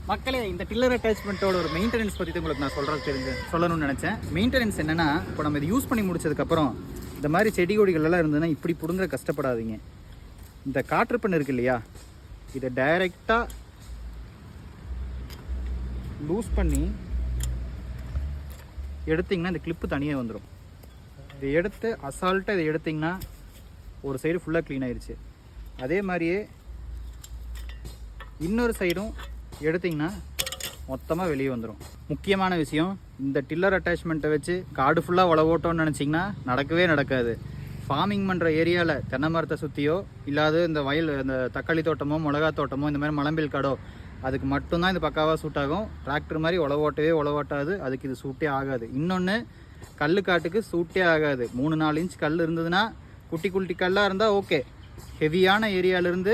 மக்களே, இந்த டில்லர் அட்டாச்மெண்ட்டோட ஒரு மெயின்டெனன்ஸ் பற்றி உங்களுக்கு நான் சொல்லணும்னு நினச்சேன். மெயின்டெனன்ஸ் என்னென்னா, இப்போ நம்ம இதை யூஸ் பண்ணி முடிச்சதுக்கப்புறம் இந்த மாதிரி செடி கொடிகள் எல்லாம் இருந்ததுன்னா இப்படி பிடுங்குற கஷ்டப்படாதீங்க. இந்த காற்றுப்பண் இருக்கு இல்லையா, இதை டைரெக்டாக லூஸ் பண்ணி எடுத்திங்கன்னா இந்த கிளிப்பு தனியாக வந்துடும். இதை எடுத்து அசால்ட்டாக இதை எடுத்திங்கன்னா ஒரு சைடு ஃபுல்லாக க்ளீன் ஆயிடுச்சு. அதே மாதிரியே இன்னொரு சைடும் எடுத்திங்கன்னா மொத்தமாக வெளியே வந்துடும். முக்கியமான விஷயம், இந்த டில்லர் அட்டாச்மெண்ட்டை வச்சு காடு ஃபுல்லாக உழவோட்டோன்னு நினச்சிங்கன்னா நடக்கவே நடக்காது. ஃபார்மிங் பண்ணுற ஏரியாவில் தென்னை மரத்தை சுற்றியோ இல்லாத இந்த வயல், இந்த தக்காளி தோட்டமோ மிளகா தோட்டமோ இந்த மாதிரி மலம்பில் காடோ அதுக்கு மட்டும்தான் இது பக்காவாக சூட் ஆகும். டிராக்டர் மாதிரி உழவோட்டாது, அதுக்கு இது சூட்டே ஆகாது. இன்னொன்று, கல் காட்டுக்கு சூட்டே ஆகாது. 3-4 இன்ச் கல் இருந்ததுன்னா, குட்டி குட்டி கல்லாக இருந்தால் ஓகே. ஹெவியான ஏரியாவிலேருந்து